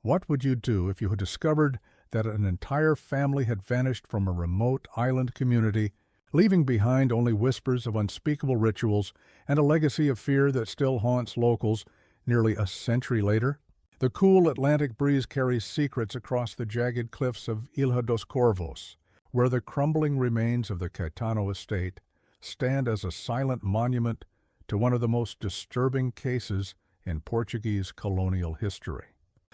What would you do if you had discovered that an entire family had vanished from a remote island community, leaving behind only whispers of unspeakable rituals and a legacy of fear that still haunts locals nearly a century later? The cool Atlantic breeze carries secrets across the jagged cliffs of Ilha dos Corvos, where the crumbling remains of the Caetano estate stand as a silent monument to one of the most disturbing cases in Portuguese colonial history.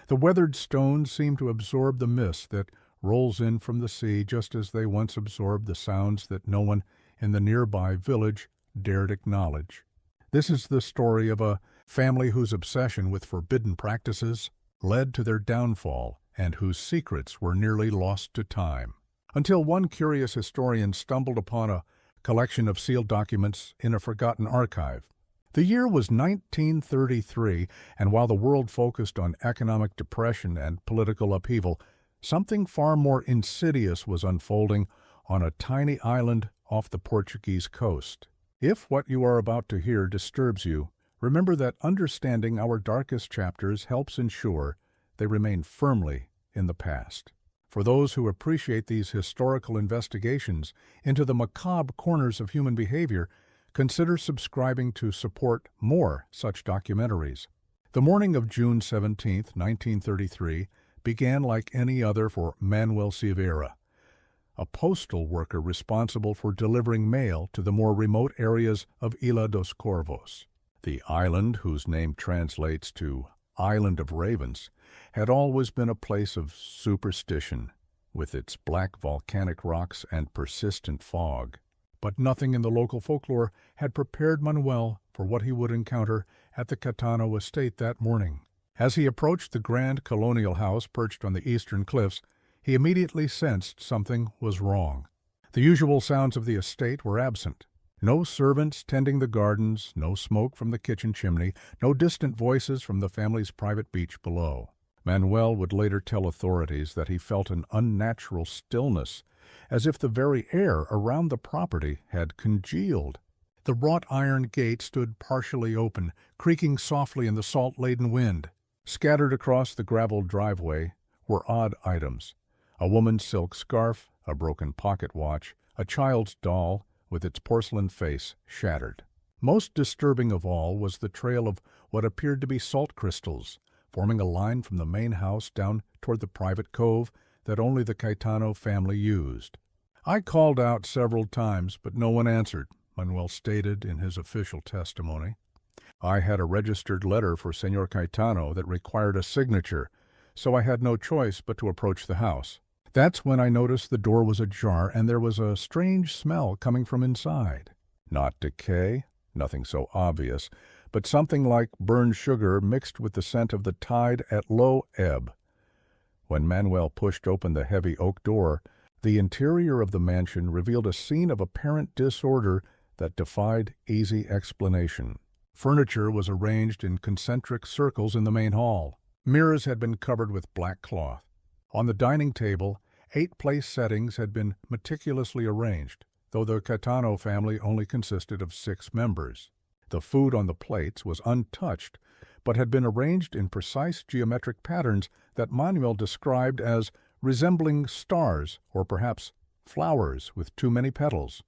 The weathered stones seem to absorb the mist that rolls in from the sea, just as they once absorbed the sounds that no one in the nearby village dared acknowledge. This is the story of a family whose obsession with forbidden practices led to their downfall and whose secrets were nearly lost to time, until one curious historian stumbled upon a collection of sealed documents in a forgotten archive. The year was 1933, and while the world focused on economic depression and political upheaval, something far more insidious was unfolding on a tiny island off the Portuguese coast. If what you are about to hear disturbs you, remember that understanding our darkest chapters helps ensure they remain firmly in the past. For those who appreciate these historical investigations into the macabre corners of human behavior, consider subscribing to support more such documentaries. The morning of June 17, 1933, began like any other for Manuel Silveira, a postal worker responsible for delivering mail to the more remote areas of Ilha dos Corvos. The island, whose name translates to Island of Ravens, had always been a place of superstition, with its black volcanic rocks and persistent fog. But nothing in the local folklore had prepared Manuel for what he would encounter at the Caetano estate that morning. As he approached the grand colonial house perched on the eastern cliffs, he immediately sensed something was wrong. The usual sounds of the estate were absent. No servants tending the gardens, no smoke from the kitchen chimney, no distant voices from the family's private beach below. Manuel would later tell authorities that he felt an unnatural stillness, as if the very air around the property had congealed. The wrought iron gate stood partially open, creaking softly in the salt-laden wind. Scattered across the graveled driveway were odd items: a woman's silk scarf, a broken pocket watch, a child's doll with its porcelain face shattered. Most disturbing of all was the trail of what appeared to be salt crystals, forming a line from the main house down toward the private cove that only the Caetano family used. "I called out several times, but no one answered," Manuel stated in his official testimony. "I had a registered letter for Senor Caetano that required a signature, so I had no choice but to approach the house. That's when I noticed the door was ajar and there was a strange smell coming from inside. Not decay, nothing so obvious, but something like burned sugar mixed with the scent of the tide at low ebb. When Manuel pushed open the heavy oak door, the interior of the mansion revealed a scene of apparent disorder that defied easy explanation. Furniture was arranged in concentric circles in the main hall. Mirrors had been covered with black cloth. On the dining table, 8 place settings had been meticulously arranged, though the Caetano family only consisted of 6 members. The food on the plates was untouched, but had been arranged in precise geometric patterns that Manuel described as resembling stars or perhaps flowers with too many petals.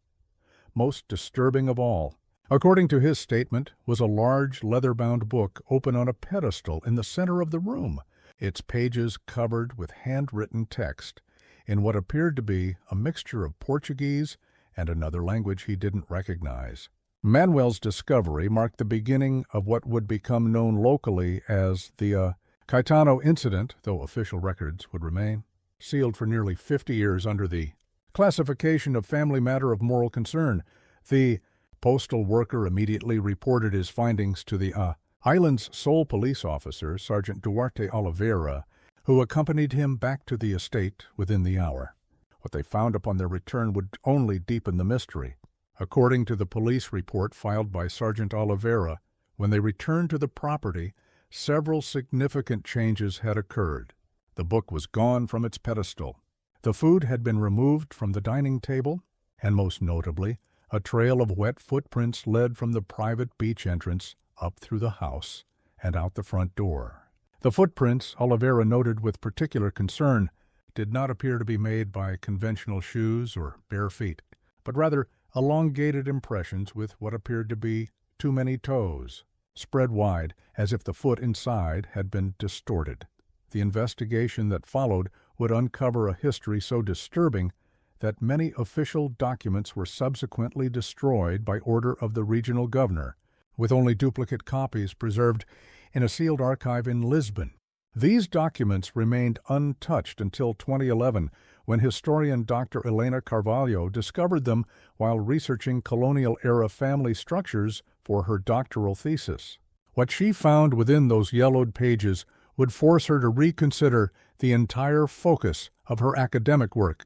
Most disturbing of all, according to his statement, was a large leather-bound book open on a pedestal in the center of the room, its pages covered with handwritten text in what appeared to be a mixture of Portuguese and another language he didn't recognize. Manuel's discovery marked the beginning of what would become known locally as the Caetano incident, though official records would remain sealed for nearly 50 years under the classification of family matter of moral concern. The postal worker immediately reported his findings to the island's sole police officer, Sergeant Duarte Oliveira, who accompanied him back to the estate within the hour. What they found upon their return would only deepen the mystery. According to the police report filed by Sergeant Oliveira, when they returned to the property, several significant changes had occurred. The book was gone from its pedestal. The food had been removed from the dining table, and most notably, a trail of wet footprints led from the private beach entrance up through the house and out the front door. The footprints, Oliveira noted with particular concern, did not appear to be made by conventional shoes or bare feet, but rather elongated impressions with what appeared to be too many toes, spread wide as if the foot inside had been distorted. The investigation that followed would uncover a history so disturbing that many official documents were subsequently destroyed by order of the regional governor, with only duplicate copies preserved in a sealed archive in Lisbon. These documents remained untouched until 2011, when historian Dr. Elena Carvalho discovered them while researching colonial-era family structures for her doctoral thesis. What she found within those yellowed pages would force her to reconsider the entire focus of her academic work.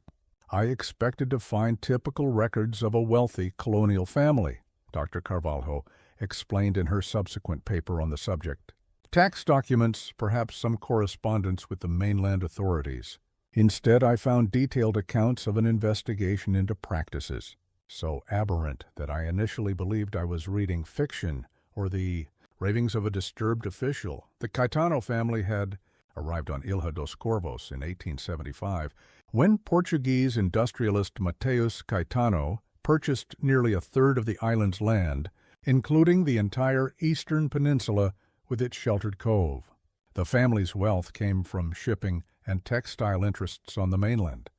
I expected to find typical records of a wealthy colonial family, Dr. Carvalho explained in her subsequent paper on the subject. Tax documents, perhaps some correspondence with the mainland authorities. Instead, I found detailed accounts of an investigation into practices so aberrant that I initially believed I was reading fiction or the ravings of a disturbed official. The Caetano family had arrived on Ilha dos Corvos in 1875, when Portuguese industrialist Mateus Caetano purchased nearly a third of the island's land, including the entire eastern peninsula with its sheltered cove. The family's wealth came from shipping and textile interests on the mainland.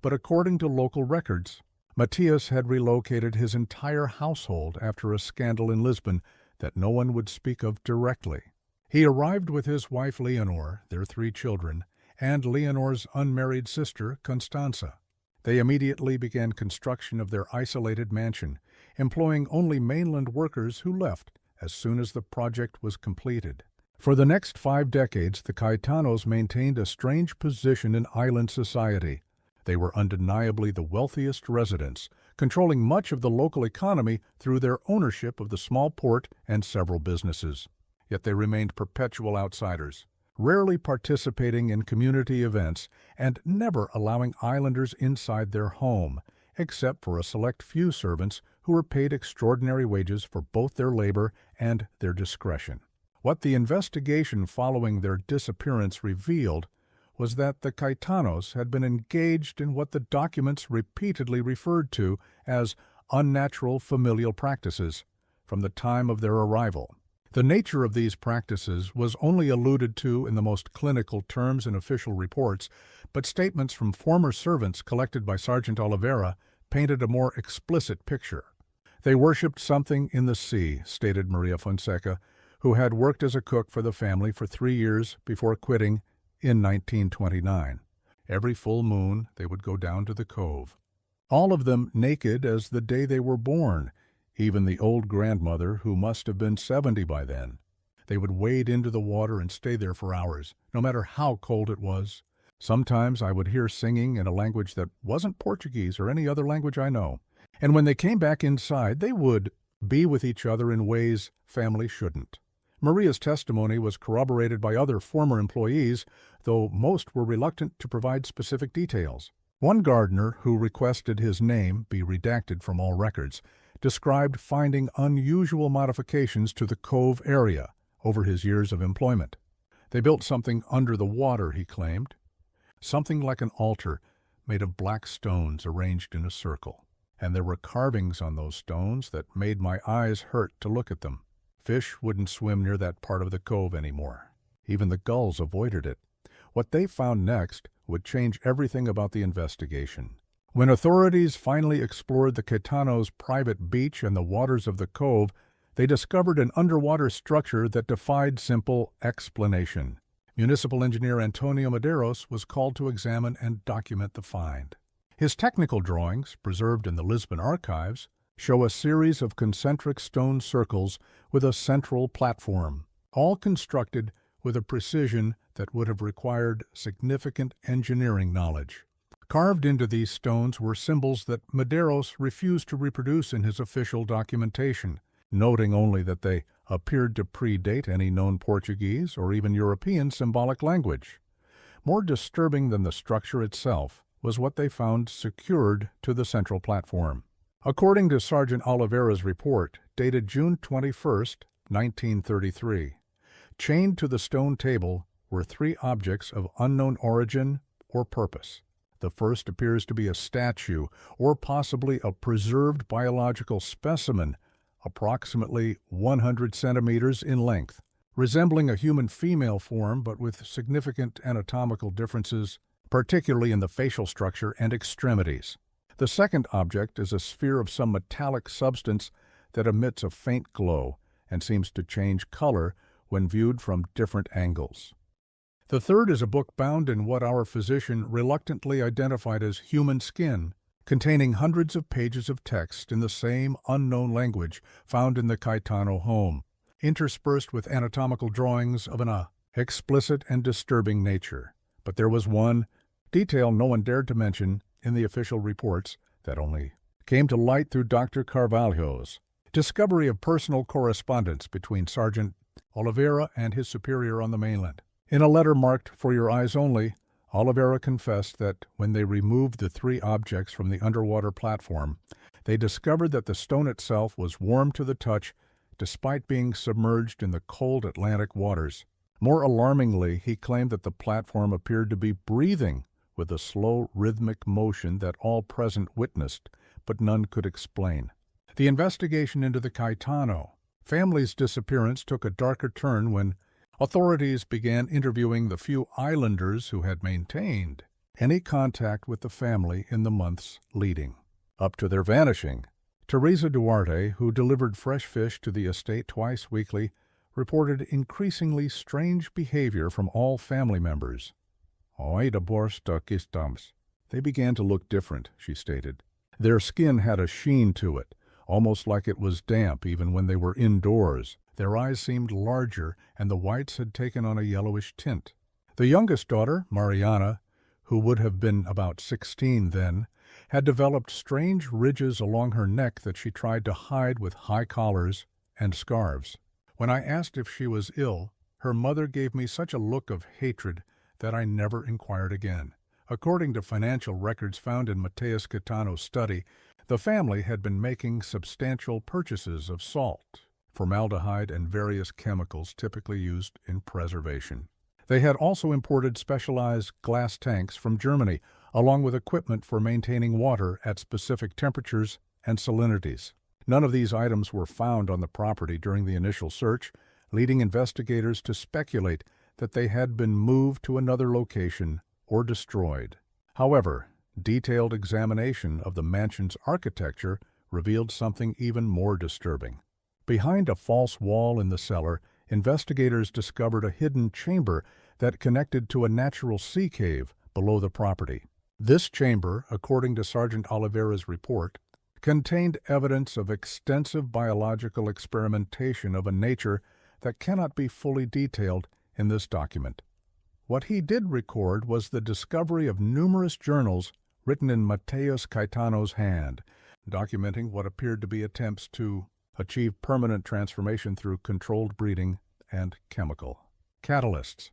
But according to local records, Matias had relocated his entire household after a scandal in Lisbon that no one would speak of directly. He arrived with his wife Leonor, their 3 children, and Leonor's unmarried sister, Constanza. They immediately began construction of their isolated mansion, employing only mainland workers who left as soon as the project was completed. For the next 5 decades, the Caetanos maintained a strange position in island society. They were undeniably the wealthiest residents, controlling much of the local economy through their ownership of the small port and several businesses. Yet they remained perpetual outsiders, rarely participating in community events and never allowing islanders inside their home, except for a select few servants who were paid extraordinary wages for both their labor and their discretion. What the investigation following their disappearance revealed was that the Caetanos had been engaged in what the documents repeatedly referred to as unnatural familial practices from the time of their arrival. The nature of these practices was only alluded to in the most clinical terms in official reports, but statements from former servants collected by Sergeant Oliveira painted a more explicit picture. They worshipped something in the sea, stated Maria Fonseca, who had worked as a cook for the family for 3 years before quitting in 1929. Every full moon they would go down to the cove, all of them naked as the day they were born, even the old grandmother, who must have been 70 by then. They would wade into the water and stay there for hours, no matter how cold it was. Sometimes I would hear singing in a language that wasn't Portuguese or any other language I know. And when they came back inside, they would be with each other in ways family shouldn't. Maria's testimony was corroborated by other former employees, though most were reluctant to provide specific details. One gardener, who requested his name be redacted from all records, described finding unusual modifications to the cove area over his years of employment. They built something under the water, he claimed, something like an altar made of black stones arranged in a circle, and there were carvings on those stones that made my eyes hurt to look at them. Fish wouldn't swim near that part of the cove anymore. Even the gulls avoided it. What they found next would change everything about the investigation. When authorities finally explored the Caetanos' private beach and the waters of the cove, they discovered an underwater structure that defied simple explanation. Municipal engineer Antonio Medeiros was called to examine and document the find. His technical drawings, preserved in the Lisbon archives, show a series of concentric stone circles with a central platform, all constructed with a precision that would have required significant engineering knowledge. Carved into these stones were symbols that Medeiros refused to reproduce in his official documentation, noting only that they appeared to predate any known Portuguese or even European symbolic language. More disturbing than the structure itself was what they found secured to the central platform. According to Sergeant Oliveira's report, dated June 21, 1933, chained to the stone table were three objects of unknown origin or purpose. The first appears to be a statue, or possibly a preserved biological specimen, approximately 100 centimeters in length, resembling a human female form but with significant anatomical differences, particularly in the facial structure and extremities. The second object is a sphere of some metallic substance that emits a faint glow and seems to change color when viewed from different angles. The third is a book bound in what our physician reluctantly identified as human skin, containing hundreds of pages of text in the same unknown language found in the Caetano home, interspersed with anatomical drawings of an explicit and disturbing nature. But there was one detail no one dared to mention in the official reports that only came to light through Dr. Carvalho's discovery of personal correspondence between Sergeant Oliveira and his superior on the mainland. In a letter marked "For Your Eyes Only," Oliveira confessed that when they removed the three objects from the underwater platform, they discovered that the stone itself was warm to the touch despite being submerged in the cold Atlantic waters. More alarmingly, he claimed that the platform appeared to be breathing with a slow, rhythmic motion that all present witnessed, but none could explain. The investigation into the Caetano family's disappearance took a darker turn when authorities began interviewing the few islanders who had maintained any contact with the family in the months leading up to their vanishing. Teresa Duarte, who delivered fresh fish to the estate twice weekly, reported increasingly strange behavior from all family members. They began to look different, she stated. Their skin had a sheen to it, almost like it was damp even when they were indoors. Their eyes seemed larger, and the whites had taken on a yellowish tint. The youngest daughter, Mariana, who would have been about 16 then, had developed strange ridges along her neck that she tried to hide with high collars and scarves. When I asked if she was ill, her mother gave me such a look of hatred that I never inquired again. According to financial records found in Mateus Caetano's study, the family had been making substantial purchases of salt, formaldehyde, and various chemicals typically used in preservation. They had also imported specialized glass tanks from Germany, along with equipment for maintaining water at specific temperatures and salinities. None of these items were found on the property during the initial search, leading investigators to speculate that they had been moved to another location or destroyed. However, detailed examination of the mansion's architecture revealed something even more disturbing. Behind a false wall in the cellar, investigators discovered a hidden chamber that connected to a natural sea cave below the property. This chamber, according to Sergeant Oliveira's report, contained evidence of extensive biological experimentation of a nature that cannot be fully detailed in this document. What he did record was the discovery of numerous journals written in Mateus Caetano's hand, documenting what appeared to be attempts to achieve permanent transformation through controlled breeding and chemical catalysts.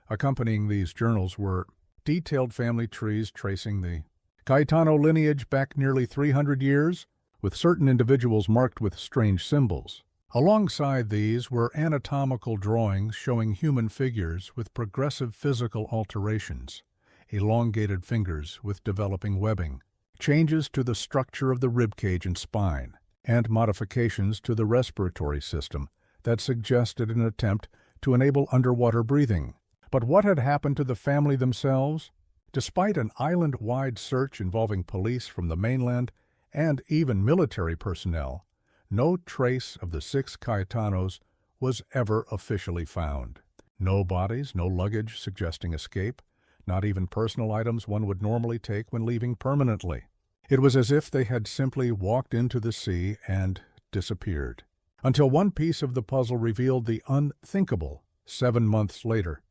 Accompanying these journals were detailed family trees tracing the Caetano lineage back nearly 300 years, with certain individuals marked with strange symbols. Alongside these were anatomical drawings showing human figures with progressive physical alterations, elongated fingers with developing webbing, changes to the structure of the ribcage and spine, and modifications to the respiratory system that suggested an attempt to enable underwater breathing. But what had happened to the family themselves? Despite an island-wide search involving police from the mainland and even military personnel, no trace of the 6 Caetanos was ever officially found. No bodies, no luggage suggesting escape, not even personal items one would normally take when leaving permanently. It was as if they had simply walked into the sea and disappeared. Until one piece of the puzzle revealed the unthinkable 7 months later,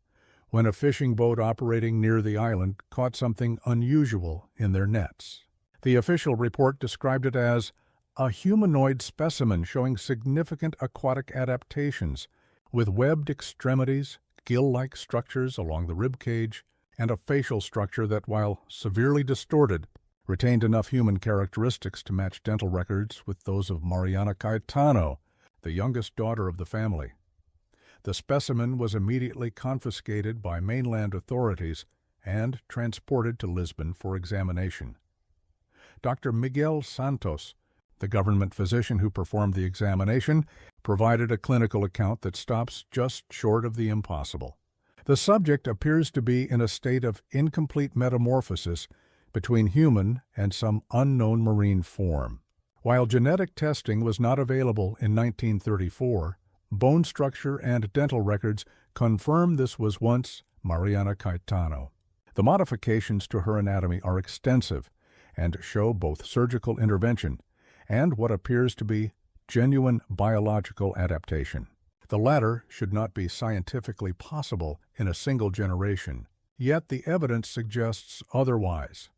when a fishing boat operating near the island caught something unusual in their nets. The official report described it as a humanoid specimen showing significant aquatic adaptations, with webbed extremities, gill-like structures along the rib cage, and a facial structure that, while severely distorted, retained enough human characteristics to match dental records with those of Mariana Caetano, the youngest daughter of the family. The specimen was immediately confiscated by mainland authorities and transported to Lisbon for examination. Dr. Miguel Santos, the government physician who performed the examination, provided a clinical account that stops just short of the impossible. The subject appears to be in a state of incomplete metamorphosis between human and some unknown marine form. While genetic testing was not available in 1934, bone structure and dental records confirm this was once Mariana Caetano. The modifications to her anatomy are extensive and show both surgical intervention and what appears to be genuine biological adaptation. The latter should not be scientifically possible in a single generation, yet the evidence suggests otherwise.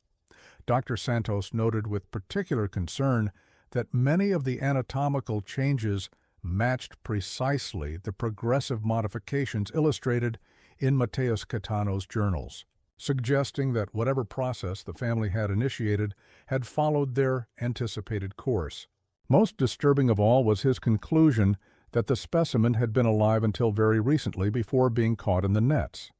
Dr. Santos noted with particular concern that many of the anatomical changes matched precisely the progressive modifications illustrated in Mateus Caetano's journals, suggesting that whatever process the family had initiated had followed their anticipated course. Most disturbing of all was his conclusion that the specimen had been alive until very recently before being caught in the nets,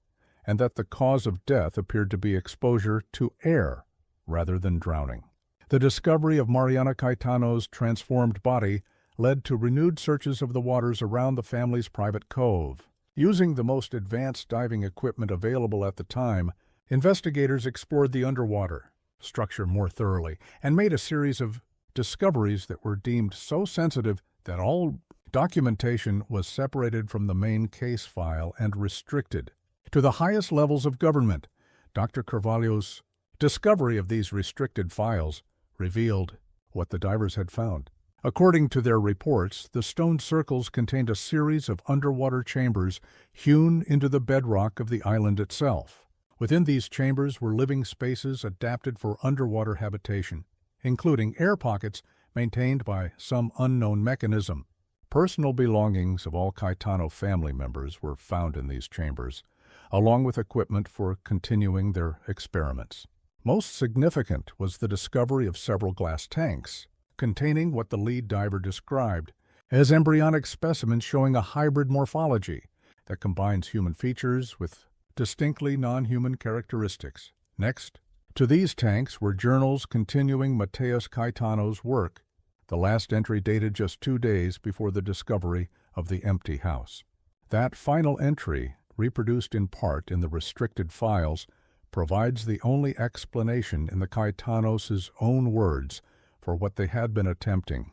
and that the cause of death appeared to be exposure to air rather than drowning. The discovery of Mariana Caetano's transformed body led to renewed searches of the waters around the family's private cove. Using the most advanced diving equipment available at the time, investigators explored the underwater structure more thoroughly and made a series of discoveries that were deemed so sensitive that all documentation was separated from the main case file and restricted to the highest levels of government. Dr. Carvalho's discovery of these restricted files revealed what the divers had found. According to their reports, the stone circles contained a series of underwater chambers hewn into the bedrock of the island itself. Within these chambers were living spaces adapted for underwater habitation, including air pockets maintained by some unknown mechanism. Personal belongings of all Caetano family members were found in these chambers, along with equipment for continuing their experiments. Most significant was the discovery of several glass tanks, containing what the lead diver described as embryonic specimens showing a hybrid morphology that combines human features with distinctly non-human characteristics. Next to these tanks were journals continuing Mateus Caetano's work, the last entry dated just 2 days before the discovery of the empty house. That final entry, reproduced in part in the restricted files, provides the only explanation in the Caetanos' own words for what they had been attempting.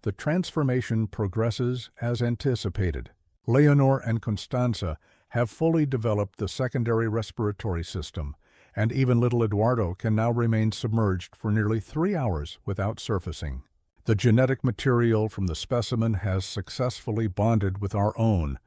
The transformation progresses as anticipated. Leonor and Constanza have fully developed the secondary respiratory system, and even little Eduardo can now remain submerged for nearly 3 hours without surfacing. The genetic material from the specimen has successfully bonded with our own,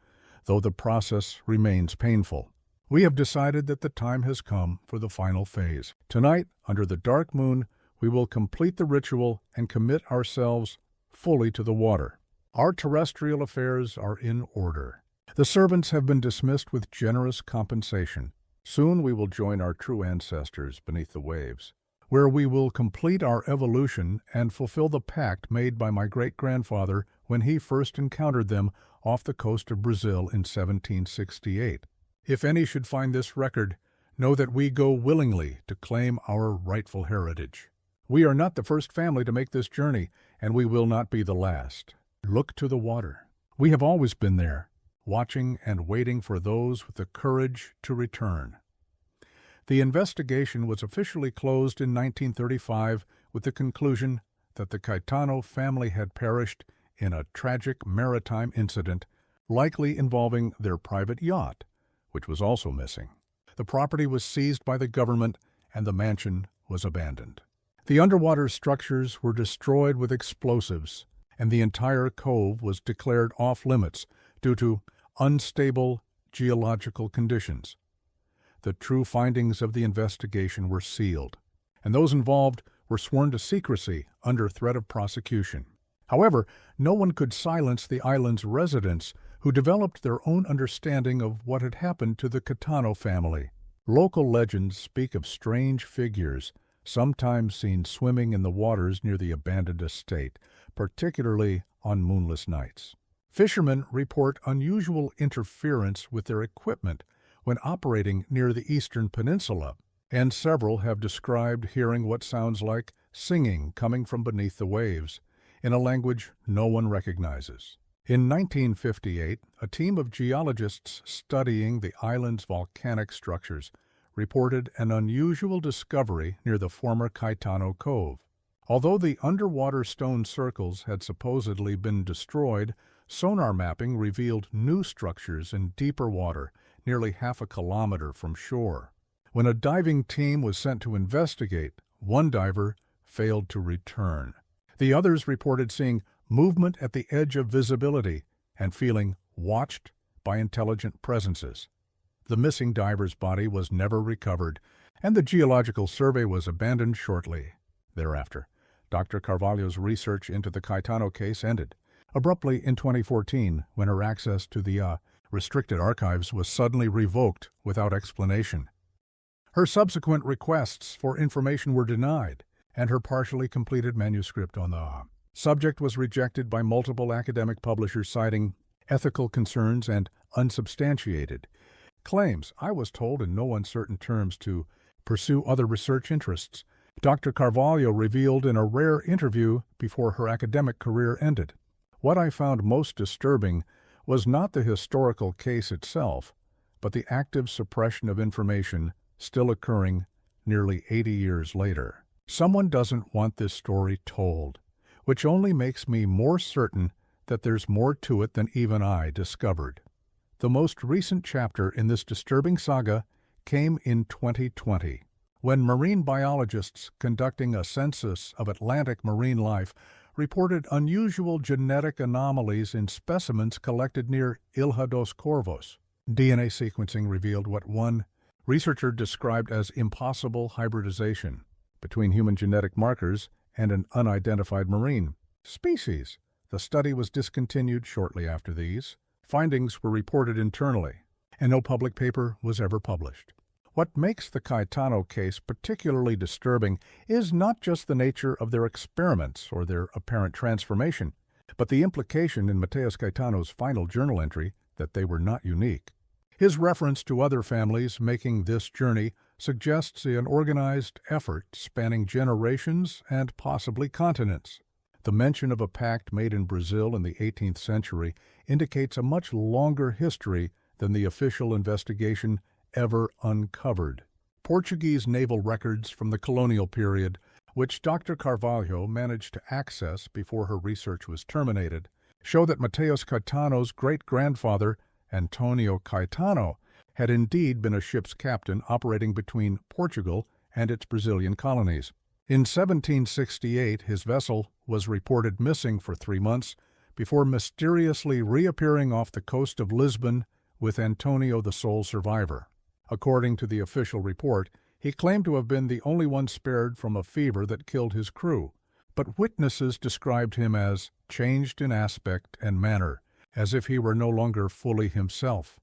though the process remains painful. We have decided that the time has come for the final phase. Tonight, under the dark moon, we will complete the ritual and commit ourselves fully to the water. Our terrestrial affairs are in order. The servants have been dismissed with generous compensation. Soon we will join our true ancestors beneath the waves, where we will complete our evolution and fulfill the pact made by my great-grandfather when he first encountered them off the coast of Brazil in 1768. If any should find this record, know that we go willingly to claim our rightful heritage. We are not the first family to make this journey, and we will not be the last. Look to the water. We have always been there, watching and waiting for those with the courage to return. The investigation was officially closed in 1935 with the conclusion that the Caetano family had perished in a tragic maritime incident, likely involving their private yacht, which was also missing. The property was seized by the government and the mansion was abandoned. The underwater structures were destroyed with explosives, and the entire cove was declared off-limits due to unstable geological conditions. The true findings of the investigation were sealed, and those involved were sworn to secrecy under threat of prosecution. However, no one could silence the island's residents, who developed their own understanding of what had happened to the Caetano family. Local legends speak of strange figures, sometimes seen swimming in the waters near the abandoned estate, particularly on moonless nights. Fishermen report unusual interference with their equipment when operating near the eastern peninsula, and several have described hearing what sounds like singing coming from beneath the waves, in a language no one recognizes. In 1958, a team of geologists studying the island's volcanic structures reported an unusual discovery near the former Caetano Cove. Although the underwater stone circles had supposedly been destroyed, sonar mapping revealed new structures in deeper water, nearly half a kilometer from shore. When a diving team was sent to investigate, one diver failed to return. The others reported seeing movement at the edge of visibility and feeling watched by intelligent presences. The missing diver's body was never recovered, and the geological survey was abandoned shortly thereafter. Dr. Carvalho's research into the Caetano case ended abruptly in 2014 when her access to the restricted archives was suddenly revoked without explanation. Her subsequent requests for information were denied, and her partially completed manuscript on the subject was rejected by multiple academic publishers, citing ethical concerns and unsubstantiated claims. I was told in no uncertain terms to pursue other research interests, Dr. Carvalho revealed in a rare interview before her academic career ended. What I found most disturbing was not the historical case itself, but the active suppression of information still occurring nearly 80 years later. Someone doesn't want this story told, which only makes me more certain that there's more to it than even I discovered. The most recent chapter in this disturbing saga came in 2020, when marine biologists conducting a census of Atlantic marine life reported unusual genetic anomalies in specimens collected near Ilha dos Corvos. DNA sequencing revealed what one researcher described as impossible hybridization between human genetic markers and an unidentified marine species. The study was discontinued shortly after these findings were reported internally, and no public paper was ever published. What makes the Caetano case particularly disturbing is not just the nature of their experiments or their apparent transformation, but the implication in Mateus Caetano's final journal entry that they were not unique. His reference to other families making this journey suggests an organized effort spanning generations and possibly continents. The mention of a pact made in Brazil in the 18th century indicates a much longer history than the official investigation ever uncovered. Portuguese naval records from the colonial period, which Dr. Carvalho managed to access before her research was terminated, show that Mateus Caetano's great-grandfather, Antonio Caetano, had indeed been a ship's captain operating between Portugal and its Brazilian colonies. In 1768, his vessel was reported missing for 3 months before mysteriously reappearing off the coast of Lisbon with Antonio the sole survivor. According to the official report, he claimed to have been the only one spared from a fever that killed his crew, but witnesses described him as changed in aspect and manner, as if he were no longer fully himself.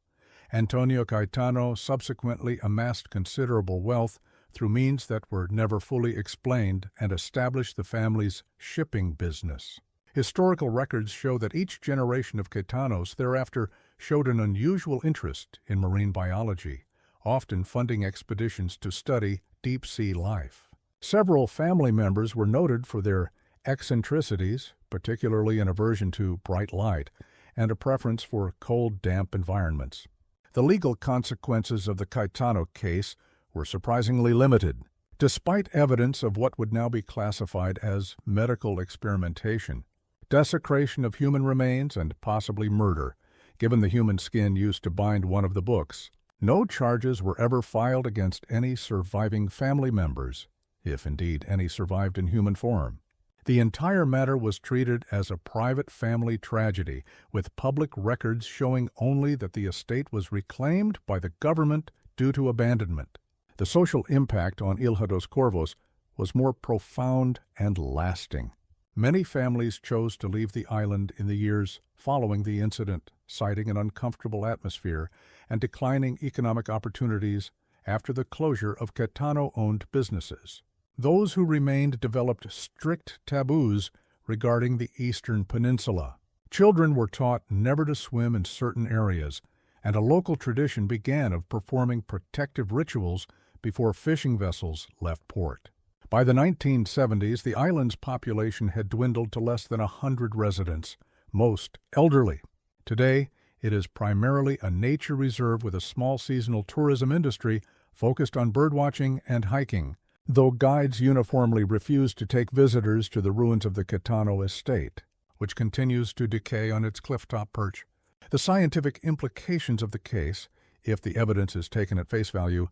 Antonio Caetano subsequently amassed considerable wealth through means that were never fully explained and established the family's shipping business. Historical records show that each generation of Caetanos thereafter showed an unusual interest in marine biology, often funding expeditions to study deep-sea life. Several family members were noted for their eccentricities, particularly an aversion to bright light and a preference for cold, damp environments. The legal consequences of the Caetano case were surprisingly limited, despite evidence of what would now be classified as medical experimentation, desecration of human remains, and possibly murder, given the human skin used to bind one of the books. No charges were ever filed against any surviving family members, if indeed any survived in human form. The entire matter was treated as a private family tragedy, with public records showing only that the estate was reclaimed by the government due to abandonment. The social impact on Ilha dos Corvos was more profound and lasting. Many families chose to leave the island in the years following the incident, citing an uncomfortable atmosphere and declining economic opportunities after the closure of Caetano-owned businesses. Those who remained developed strict taboos regarding the eastern peninsula. Children were taught never to swim in certain areas, and a local tradition began of performing protective rituals before fishing vessels left port. By the 1970s, the island's population had dwindled to less than 100 residents, most elderly. Today, it is primarily a nature reserve with a small seasonal tourism industry focused on birdwatching and hiking, though guides uniformly refuse to take visitors to the ruins of the Caetano estate, which continues to decay on its clifftop perch. The scientific implications of the case, if the evidence is taken at face value,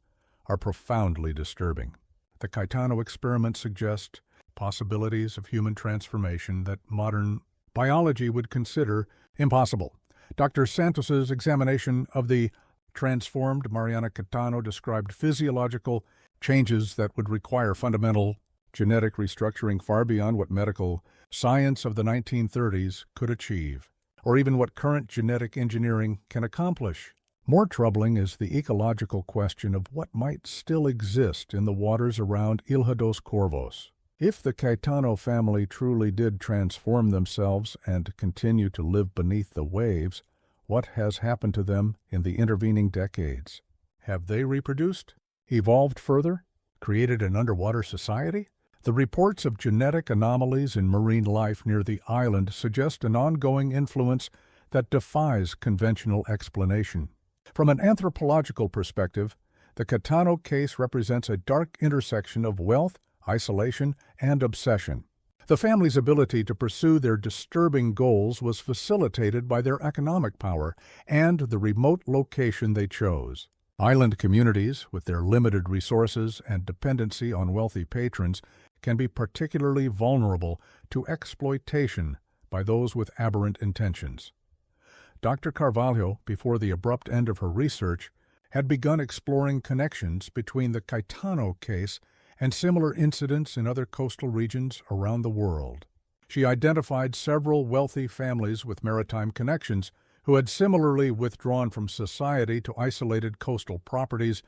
are profoundly disturbing. The Caetano experiment suggests possibilities of human transformation that modern biology would consider impossible. Dr. Santos's examination of the transformed Mariana Caetano described physiological changes that would require fundamental genetic restructuring far beyond what medical science of the 1930s could achieve, or even what current genetic engineering can accomplish. More troubling is the ecological question of what might still exist in the waters around Ilha dos Corvos. If the Caetano family truly did transform themselves and continue to live beneath the waves, what has happened to them in the intervening decades? Have they reproduced, evolved further, created an underwater society? The reports of genetic anomalies in marine life near the island suggest an ongoing influence that defies conventional explanation. From an anthropological perspective, the Caetano case represents a dark intersection of wealth, isolation, and obsession. The family's ability to pursue their disturbing goals was facilitated by their economic power and the remote location they chose. Island communities, with their limited resources and dependency on wealthy patrons, can be particularly vulnerable to exploitation by those with aberrant intentions. Dr. Carvalho, before the abrupt end of her research, had begun exploring connections between the Caetano case and similar incidents in other coastal regions around the world. She identified several wealthy families with maritime connections who had similarly withdrawn from society to isolated coastal properties,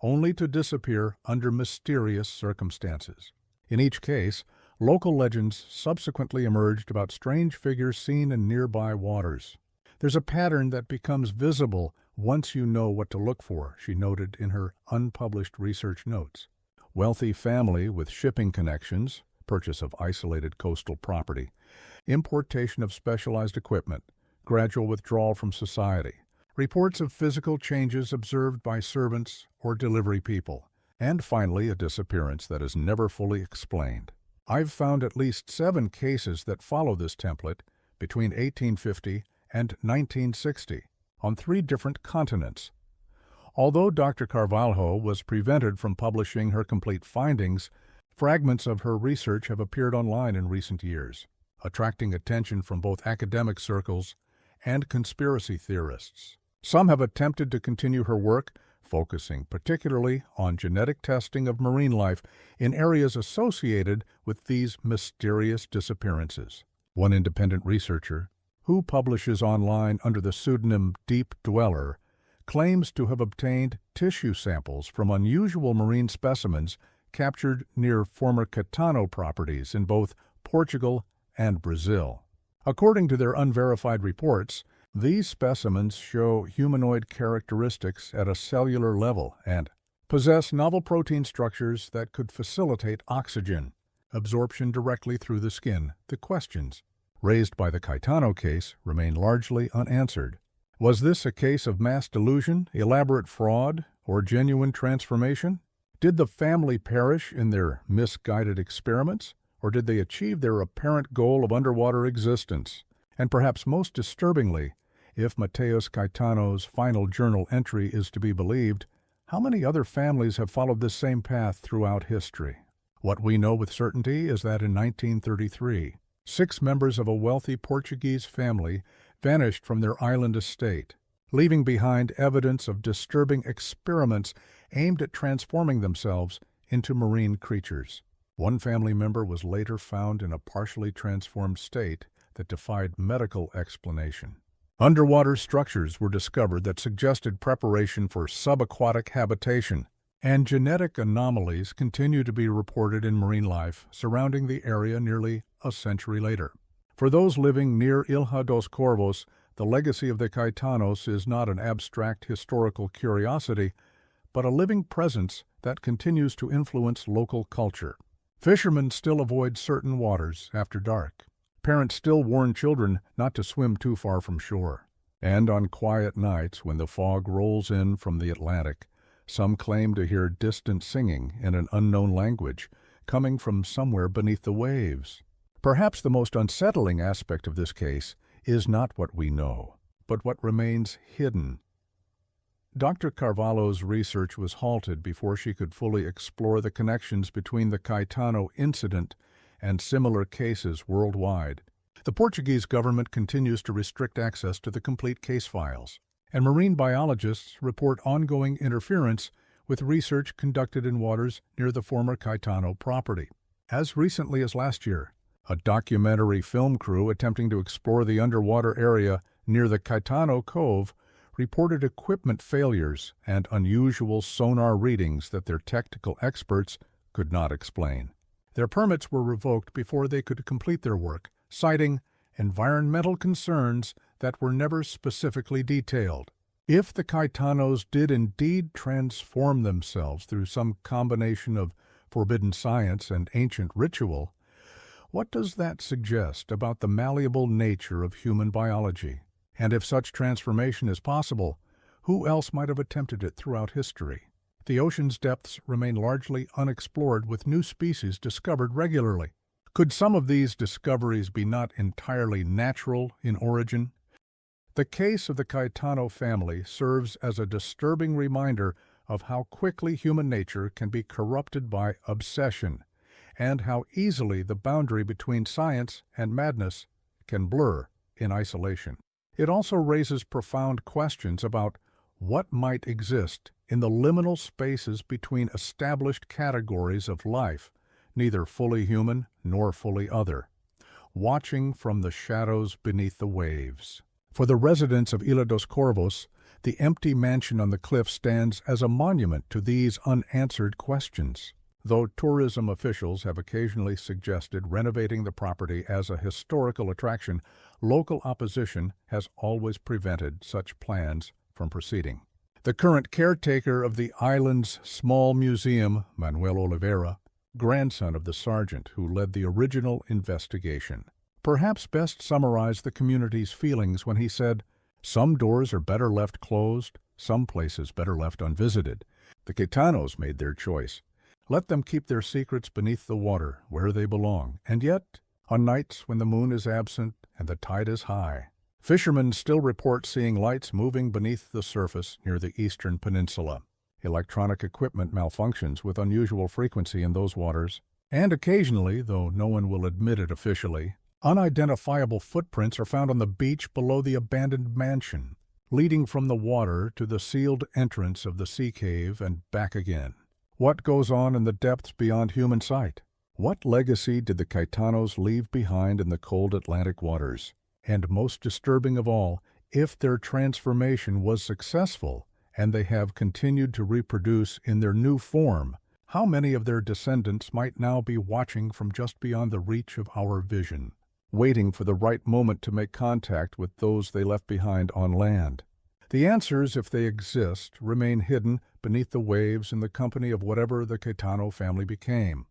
only to disappear under mysterious circumstances. In each case, local legends subsequently emerged about strange figures seen in nearby waters. There's a pattern that becomes visible once you know what to look for, she noted in her unpublished research notes. Wealthy family with shipping connections, purchase of isolated coastal property, importation of specialized equipment, gradual withdrawal from society, reports of physical changes observed by servants or delivery people, and finally a disappearance that is never fully explained. I've found at least 7 cases that follow this template between 1850 and 1960 on 3 different continents. Although Dr. Carvalho was prevented from publishing her complete findings, fragments of her research have appeared online in recent years, attracting attention from both academic circles and conspiracy theorists. Some have attempted to continue her work, focusing particularly on genetic testing of marine life in areas associated with these mysterious disappearances. One independent researcher, who publishes online under the pseudonym Deep Dweller, claims to have obtained tissue samples from unusual marine specimens captured near former Caetano properties in both Portugal and Brazil. According to their unverified reports, these specimens show humanoid characteristics at a cellular level and possess novel protein structures that could facilitate oxygen absorption directly through the skin. The questions raised by the Caetano case remain largely unanswered. Was this a case of mass delusion, elaborate fraud, or genuine transformation? Did the family perish in their misguided experiments, or did they achieve their apparent goal of underwater existence? And perhaps most disturbingly, if Mateus Caetano's final journal entry is to be believed, how many other families have followed this same path throughout history? What we know with certainty is that in 1933, 6 members of a wealthy Portuguese family vanished from their island estate, leaving behind evidence of disturbing experiments aimed at transforming themselves into marine creatures. One family member was later found in a partially transformed state that defied medical explanation. Underwater structures were discovered that suggested preparation for subaquatic habitation, and genetic anomalies continue to be reported in marine life surrounding the area nearly a century later. For those living near Ilha dos Corvos, the legacy of the Caetanos is not an abstract historical curiosity, but a living presence that continues to influence local culture. Fishermen still avoid certain waters after dark. Parents still warn children not to swim too far from shore. And on quiet nights, when the fog rolls in from the Atlantic, some claim to hear distant singing in an unknown language, coming from somewhere beneath the waves. Perhaps the most unsettling aspect of this case is not what we know, but what remains hidden. Dr. Carvalho's research was halted before she could fully explore the connections between the Caetano incident and similar cases worldwide. The Portuguese government continues to restrict access to the complete case files, and marine biologists report ongoing interference with research conducted in waters near the former Caetano property. As recently as last year, a documentary film crew attempting to explore the underwater area near the Caetano Cove reported equipment failures and unusual sonar readings that their technical experts could not explain. Their permits were revoked before they could complete their work, citing environmental concerns that were never specifically detailed. If the Caetanos did indeed transform themselves through some combination of forbidden science and ancient ritual, what does that suggest about the malleable nature of human biology? And if such transformation is possible, who else might have attempted it throughout history? The ocean's depths remain largely unexplored, with new species discovered regularly. Could some of these discoveries be not entirely natural in origin? The case of the Caetano family serves as a disturbing reminder of how quickly human nature can be corrupted by obsession, and how easily the boundary between science and madness can blur in isolation. It also raises profound questions about what might exist in the liminal spaces between established categories of life, neither fully human nor fully other, watching from the shadows beneath the waves. For the residents of Ilha dos Corvos, the empty mansion on the cliff stands as a monument to these unanswered questions. Though tourism officials have occasionally suggested renovating the property as a historical attraction, local opposition has always prevented such plans from proceeding. The current caretaker of the island's small museum, Manuel Oliveira, grandson of the sergeant who led the original investigation, perhaps best summarized the community's feelings when he said, "Some doors are better left closed, some places better left unvisited. The Caetanos made their choice. Let them keep their secrets beneath the water, where they belong. And yet, on nights when the moon is absent and the tide is high, fishermen still report seeing lights moving beneath the surface near the eastern peninsula. Electronic equipment malfunctions with unusual frequency in those waters, and occasionally, though no one will admit it officially, unidentifiable footprints are found on the beach below the abandoned mansion, leading from the water to the sealed entrance of the sea cave and back again. What goes on in the depths beyond human sight? What legacy did the Caetanos leave behind in the cold Atlantic waters? And most disturbing of all, if their transformation was successful and they have continued to reproduce in their new form, how many of their descendants might now be watching from just beyond the reach of our vision, waiting for the right moment to make contact with those they left behind on land? The answers, if they exist, remain hidden beneath the waves in the company of whatever the Caetano family became.